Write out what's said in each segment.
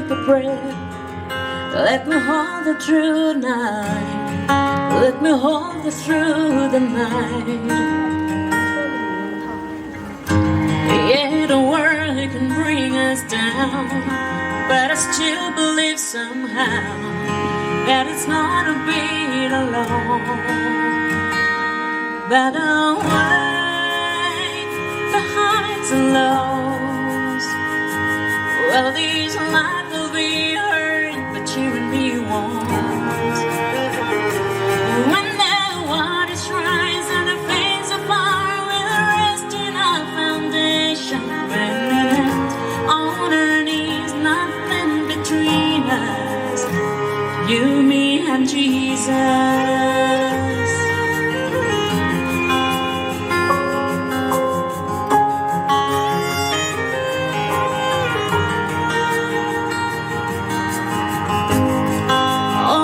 take a breath. Let me hold it through the night. Let me hold it through the night. Yeah, the world can bring us down, but I still believe somehow that it's not a bit alone. But away the highs and lows. Well, these life will be hurt, but you and me won't. When the water shines and the face of fire, we'll rest in our foundation. And on our knees, nothing between us, you, me, and Jesus.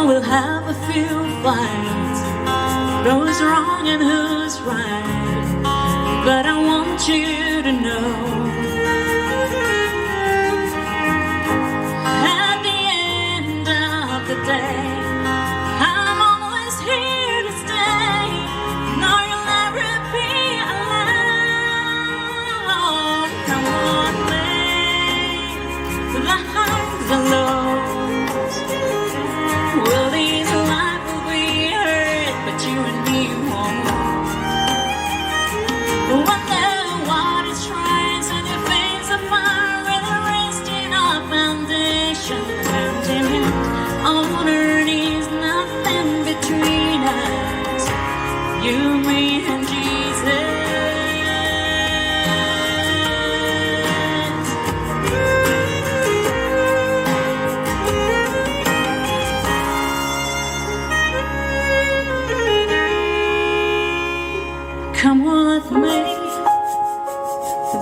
We'll have a few fights, who's wrong and who's right, but I want you to know, at the end of the day, I'm always here to stay. No, you'll never be alone. Come on, babe, the highs and lows. Well, these life will be hurt, but you and me won't. When the water shines and the flames of fire, we'll rest in our foundation. Hand in hand, on our knees, nothing between us, you, me, and Jesus. Come with me,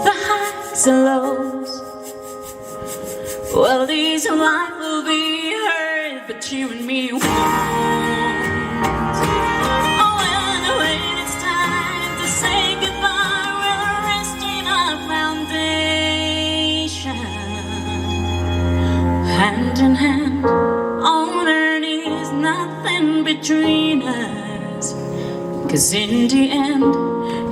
the highs and lows. Well, these life will be hurt, but you and me won't. Oh, and when it's time to say goodbye, we'll rest in our foundation. Hand in hand, on our knees, nothing between us. 'Cause in the end,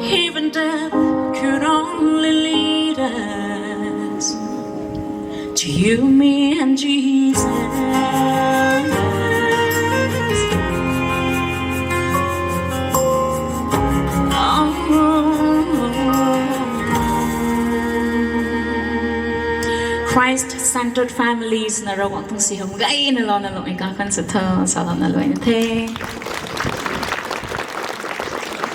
even death could only lead us to you, me, and Jesus. Oh. Christ-centered families na raw ang tong sihong gay na lo ikakan sa to sa na lo